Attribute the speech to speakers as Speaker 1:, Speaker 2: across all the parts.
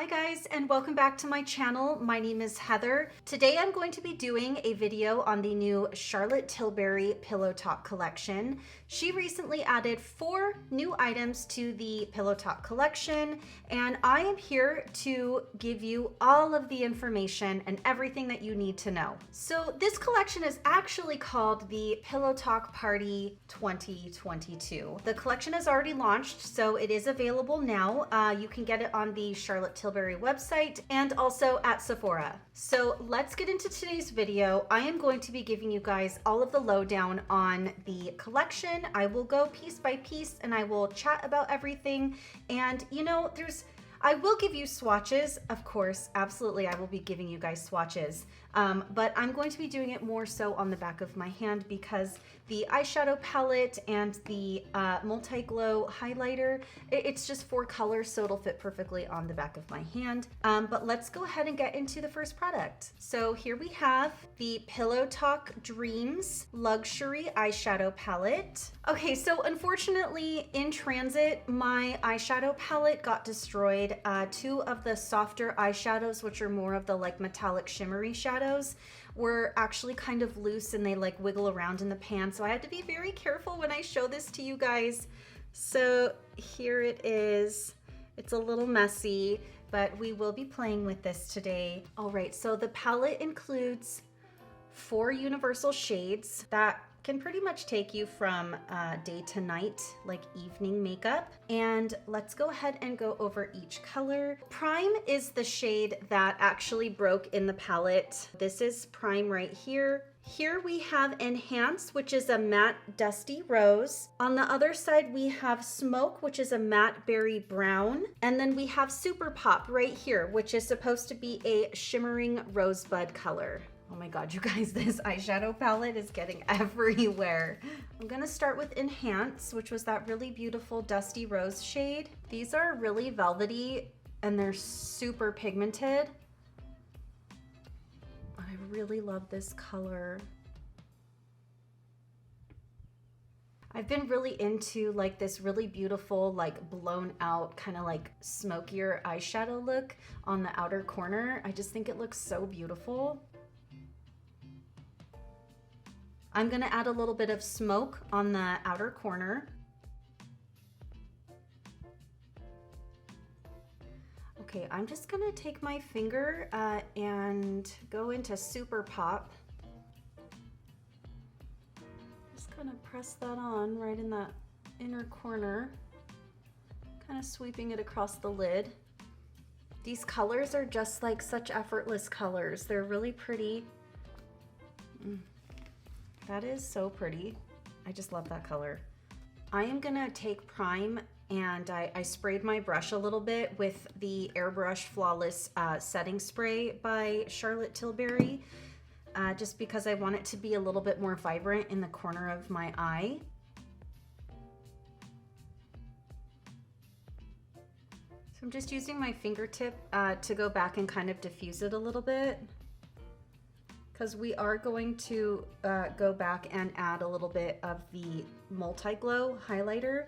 Speaker 1: Hi guys, and welcome back to my channel. My name is Heather. Today I'm going to be doing a video on the new Charlotte Tilbury Pillow Talk collection. She recently added 4 new items to the Pillow Talk collection, and I am here to give you all of the information and everything that you need to know. So this collection is actually called the Pillow Talk Party 2022. The collection is already launched, so it is available now. You can get it on the Charlotte Tilbury website and also at Sephora. So let's get into today's video. I am going to be giving you guys all of the lowdown on the collection. I will go piece by piece and I will chat about everything. And you know, I will give you swatches, of course, absolutely. I will be giving you guys swatches, but I'm going to be doing it more so on the back of my hand because the eyeshadow palette and the multi-glow highlighter, it's just 4 colors, so it'll fit perfectly on the back of my hand. But let's go ahead and get into the first product. So here we have the Pillow Talk Dreams Luxury Eyeshadow Palette. Okay, so unfortunately in transit, my eyeshadow palette got destroyed. 2 of the softer eyeshadows, which are more of the like metallic shimmery shadows, were actually kind of loose and they like wiggle around in the pan. So I had to be very careful when I show this to you guys. So here it is. It's a little messy, but we will be playing with this today. All right, so the palette includes 4 universal shades that can pretty much take you from day to night, like evening makeup. And let's go ahead and go over each color. Prime is the shade that actually broke in the palette. This is Prime right here. Here we have Enhance, which is a matte dusty rose. On the other side, we have Smoke, which is a matte berry brown. And then we have Super Pop right here, which is supposed to be a shimmering rosebud color. Oh my God, you guys, this eyeshadow palette is getting everywhere. I'm gonna start with Enhance, which was that really beautiful dusty rose shade. These are really velvety and they're super pigmented. I really love this color. I've been really into like this really beautiful, like blown out, kind of like smokier eyeshadow look on the outer corner. I just think it looks so beautiful. I'm gonna add a little bit of smoke on the outer corner. Okay, I'm just gonna take my finger and go into Super Pop. Just gonna press that on right in that inner corner, kind of sweeping it across the lid. These colors are just like such effortless colors. They're really pretty. That is so pretty. I just love that color. I am gonna take Prime and I sprayed my brush a little bit with the Airbrush Flawless Setting Spray by Charlotte Tilbury, just because I want it to be a little bit more vibrant in the corner of my eye. So I'm just using my fingertip to go back and kind of diffuse it a little bit, because we are going to go back and add a little bit of the multi-glow highlighter.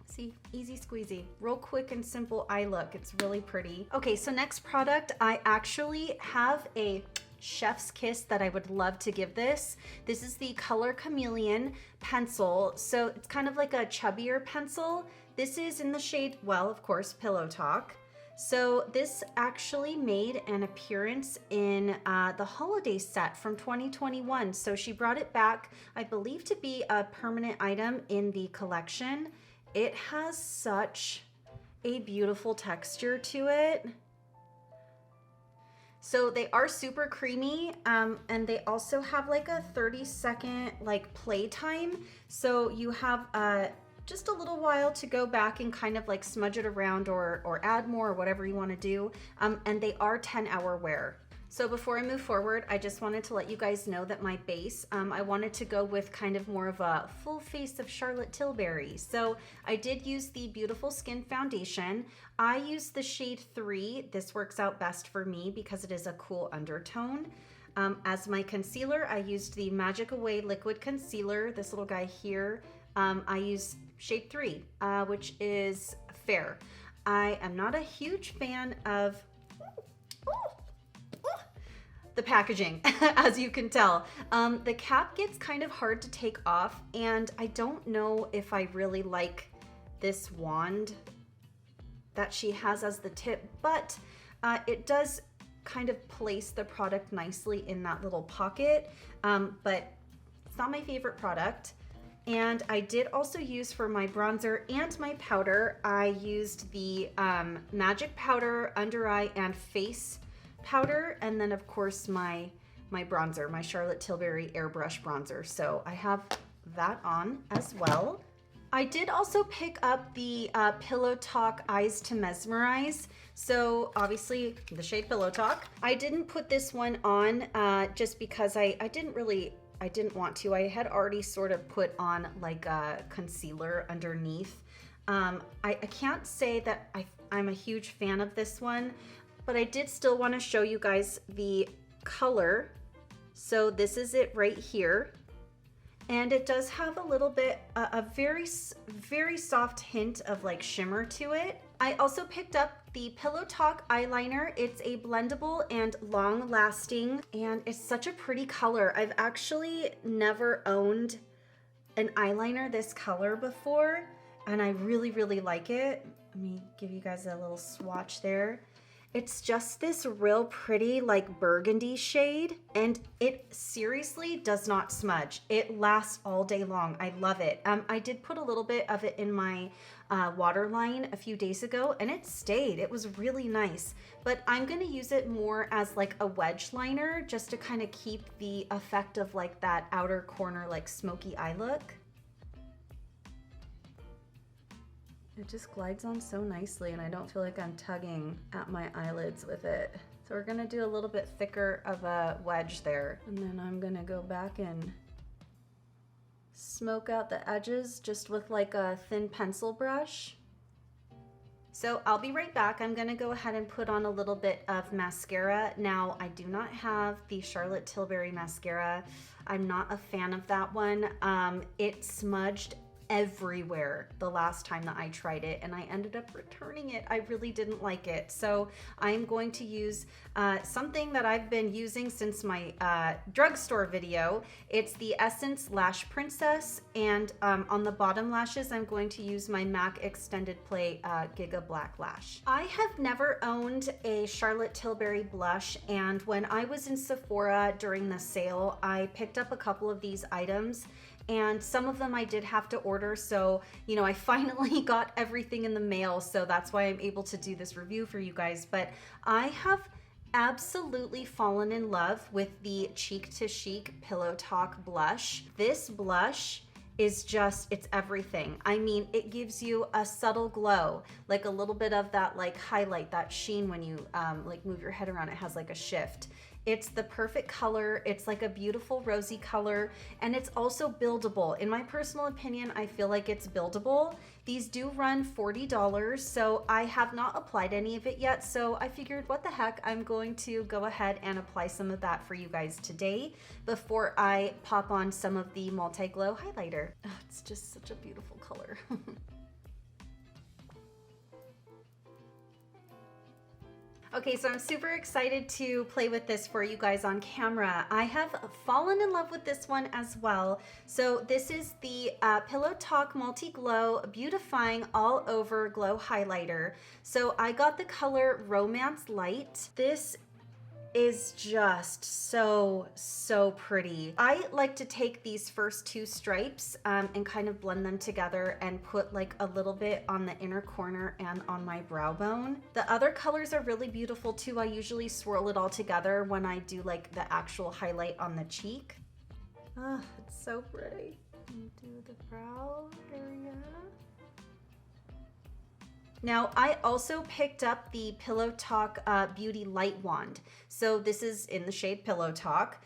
Speaker 1: See, easy squeezy, real quick and simple eye look. It's really pretty. Okay, so next product, I actually have a chef's kiss that I would love to give this. This is the Color Chameleon pencil. So it's kind of like a chubbier pencil. This is in the shade, well, of course, Pillow Talk. So this actually made an appearance in the holiday set from 2021. So she brought it back, I believe, to be a permanent item in the collection. It has such a beautiful texture to it. So they are super creamy, and they also have like a 30-second like play time. So you have just a little while to go back and kind of like smudge it around or add more or whatever you want to do. And they are 10-hour wear. So before I move forward, I just wanted to let you guys know that my base, I wanted to go with kind of more of a full face of Charlotte Tilbury. So I did use the Beautiful Skin Foundation. I used the shade 3. This works out best for me because it is a cool undertone. As my concealer, I used the Magic Away Liquid Concealer, this little guy here. I use shade 3, which is Fair. I am not a huge fan of the packaging, as you can tell. The cap gets kind of hard to take off, and I don't know if I really like this wand that she has as the tip, but it does kind of place the product nicely in that little pocket, but it's not my favorite product. And I did also use for my bronzer and my powder, I used the Magic Powder Under Eye and Face Powder, and then of course my bronzer, my Charlotte Tilbury Airbrush Bronzer. So I have that on as well. I did also pick up the Pillow Talk Eyes to Mesmerize. So obviously the shade Pillow Talk. I didn't put this one on just because I didn't want to. I had already sort of put on like a concealer underneath. I can't say that I'm a huge fan of this one, but I did still want to show you guys the color. So this is it right here. And it does have a little bit, a very soft hint of like shimmer to it. I also picked up the Pillow Talk eyeliner. It's a blendable and long lasting, and it's such a pretty color. I've actually never owned an eyeliner this color before, and I really, really like it. Let me give you guys a little swatch there. It's just this real pretty like burgundy shade, and it seriously does not smudge. It lasts all day long. I love it. I did put a little bit of it in my waterline a few days ago, and it stayed. It was really nice, but I'm gonna use it more as like a wedge liner just to kind of keep the effect of like that outer corner like smoky eye look. It just glides on so nicely, and I don't feel like I'm tugging at my eyelids with it. So we're gonna do a little bit thicker of a wedge there. And then I'm gonna go back and smoke out the edges just with like a thin pencil brush. So I'll be right back. I'm gonna go ahead and put on a little bit of mascara. Now, I do not have the Charlotte Tilbury mascara. I'm not a fan of that one. It smudged everywhere the last time that I tried it, and I ended up returning it. I really didn't like it. So I'm going to use something that I've been using since my drugstore video. It's the Essence Lash Princess, and on the bottom lashes I'm going to use my MAC Extended Play Giga Black Lash. I have never owned a Charlotte Tilbury blush, and when I was in Sephora during the sale, I picked up a couple of these items, and some of them I did have to order. So, you know, I finally got everything in the mail, so that's why I'm able to do this review for you guys. But I have absolutely fallen in love with the Cheek to Chic Pillow Talk blush. This blush is just, it's everything. I mean, it gives you a subtle glow, like a little bit of that like highlight, that sheen when you like move your head around. It has like a shift. It's the perfect color. It's like a beautiful rosy color, and it's also buildable. In my personal opinion, I feel like it's buildable. These do run $40, so I have not applied any of it yet, so I figured, what the heck, I'm going to go ahead and apply some of that for you guys today before I pop on some of the Multi-Glow highlighter. Oh, it's just such a beautiful color. Okay, so I'm super excited to play with this for you guys on camera. I have fallen in love with this one as well. So this is the Pillow Talk Multi-Glow Beautifying All Over Glow Highlighter. So I got the color Romance Light. This is just so pretty. I like to take these first two stripes and kind of blend them together and put like a little bit on the inner corner and on my brow bone. The other colors are really beautiful too. I usually swirl it all together when I do like the actual highlight on the cheek. Oh, it's so pretty. Do the brow area. Now, I also picked up the Pillow Talk Beauty Light Wand. So this is in the shade Pillow Talk.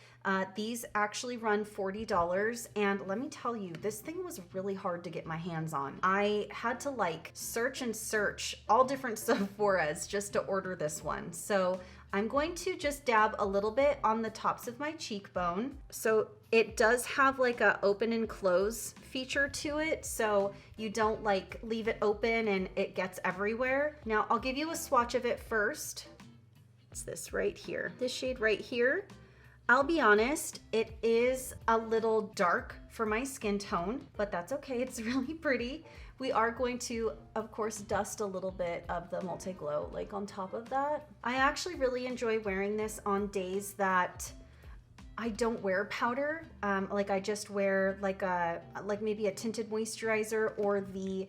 Speaker 1: These actually run $40, and let me tell you, this thing was really hard to get my hands on. I had to like search and search all different Sephoras just to order this one. So I'm going to just dab a little bit on the tops of my cheekbone. So it does have like a open and close feature to it, so you don't like leave it open and it gets everywhere. Now I'll give you a swatch of it first. It's this right here, this shade right here. I'll be honest, it is a little dark for my skin tone, but that's okay, it's really pretty. We are going to, of course, dust a little bit of the multi-glow like on top of that. I actually really enjoy wearing this on days that I don't wear powder. Like I just wear like maybe a tinted moisturizer or the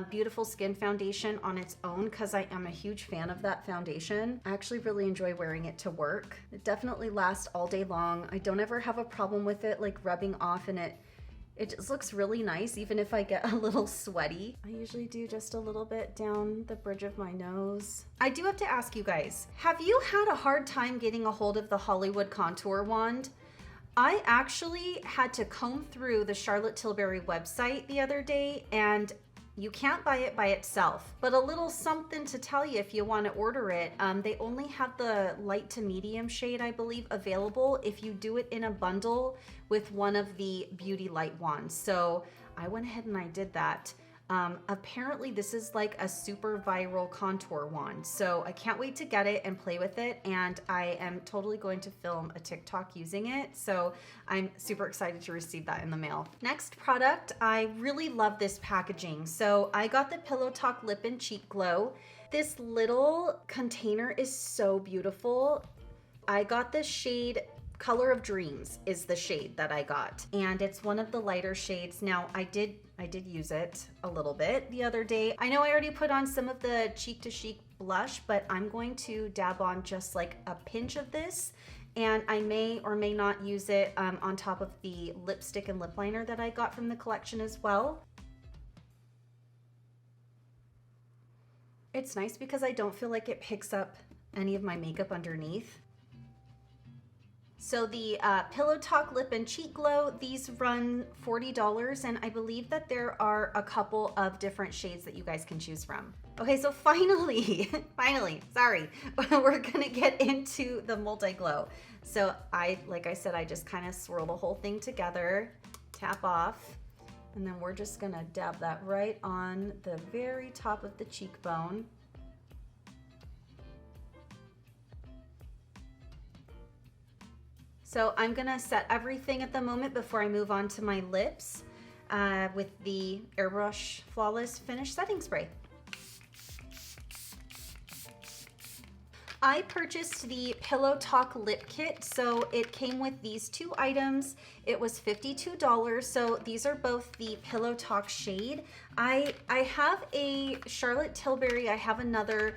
Speaker 1: Beautiful Skin foundation on its own, because I am a huge fan of that foundation. I actually really enjoy wearing it to work. It definitely lasts all day long. I don't ever have a problem with it like rubbing off, and it just looks really nice even if I get a little sweaty. I usually do just a little bit down the bridge of my nose. I do have to ask you guys, have you had a hard time getting a hold of the Hollywood contour wand? I actually had to comb through the Charlotte Tilbury website the other day, and you can't buy it by itself, but a little something to tell you if you want to order it. They only have the light to medium shade, I believe, available if you do it in a bundle with one of the Beauty Light wands. So I went ahead and I did that. Apparently this is like a super viral contour wand, so I can't wait to get it and play with it, and I am totally going to film a TikTok using it, so I'm super excited to receive that in the mail. Next product, I really love this packaging. So I got the Pillow Talk Lip and Cheek Glow. This little container is so beautiful. I got the shade Color of Dreams is the shade that I got, and it's one of the lighter shades. Now I did use it a little bit the other day. I know I already put on some of the Cheek to Chic blush, but I'm going to dab on just like a pinch of this, and I may or may not use it on top of the lipstick and lip liner that I got from the collection as well. It's nice because I don't feel like it picks up any of my makeup underneath. So the Pillow Talk Lip and Cheek Glow, these run $40, and I believe that there are a couple of different shades that you guys can choose from. Okay, so finally, sorry, we're gonna get into the multi-glow. So like I said, I just kind of swirl the whole thing together, tap off, and then we're just gonna dab that right on the very top of the cheekbone. So I'm gonna set everything at the moment before I move on to my lips with the Airbrush Flawless Finish Setting Spray. I purchased the Pillow Talk Lip Kit, so it came with these two items. It was $52, so these are both the Pillow Talk shade. I have a Charlotte Tilbury, I have another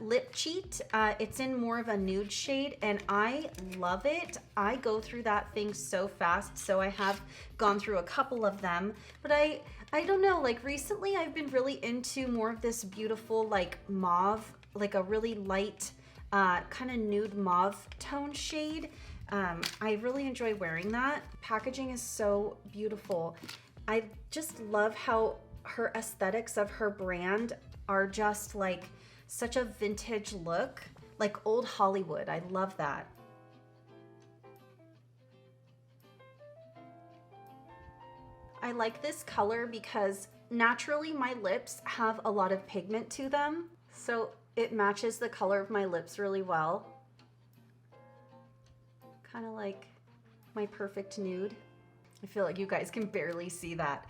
Speaker 1: lip cheat. It's in more of a nude shade, and I love it. I go through that thing so fast, so I have gone through a couple of them, but I don't know, like recently I've been really into more of this beautiful like mauve, like a really light kind of nude mauve tone shade. I really enjoy wearing that. Packaging is so beautiful. I just love how her aesthetics of her brand are just like such a vintage look, like old Hollywood. I love that. I like this color because naturally my lips have a lot of pigment to them, so it matches the color of my lips really well. Kind of like my perfect nude. I feel like you guys can barely see that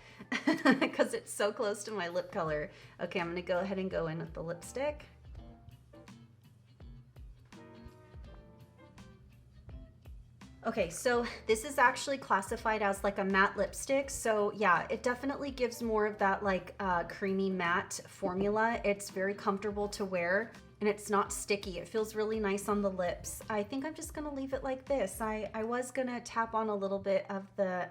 Speaker 1: because it's so close to my lip color. Okay, I'm gonna go ahead and go in with the lipstick. Okay, so this is actually classified as like a matte lipstick. So yeah, it definitely gives more of that like creamy matte formula. It's very comfortable to wear, and it's not sticky. It feels really nice on the lips. I think I'm just gonna leave it like this. I was gonna tap on a little bit of the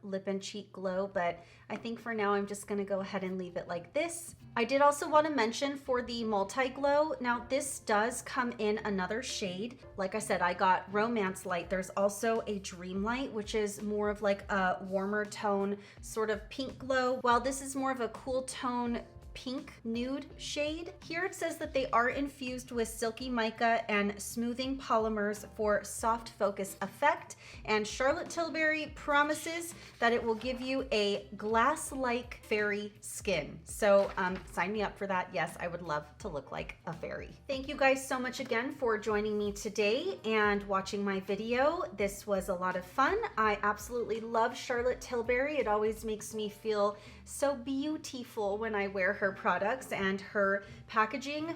Speaker 1: lip and cheek glow, but I think for now I'm just gonna go ahead and leave it like this. I did also want to mention for the multi-glow, now this does come in another shade. Like I said, I got Romance Light. There's also a Dream Light, which is more of like a warmer tone, sort of pink glow, while this is more of a cool tone pink nude shade. Here it says that they are infused with silky mica and smoothing polymers for soft focus effect. And Charlotte Tilbury promises that it will give you a glass-like fairy skin. So sign me up for that. Yes, I would love to look like a fairy. Thank you guys so much again for joining me today and watching my video. This was a lot of fun. I absolutely love Charlotte Tilbury. It always makes me feel so beautiful when I wear her products, and her packaging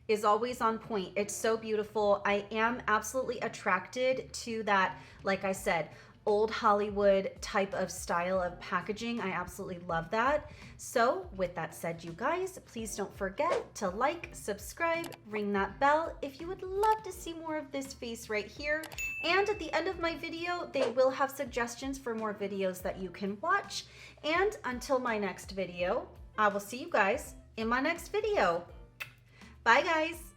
Speaker 1: is always on point. It's so beautiful. I am absolutely attracted to that, like I said, old Hollywood type of style of packaging. I absolutely love that. So with that said, you guys, please don't forget to like, subscribe, ring that bell if you would love to see more of this face right here. And at the end of my video, they will have suggestions for more videos that you can watch. And until my next video, I will see you guys in my next video. Bye guys.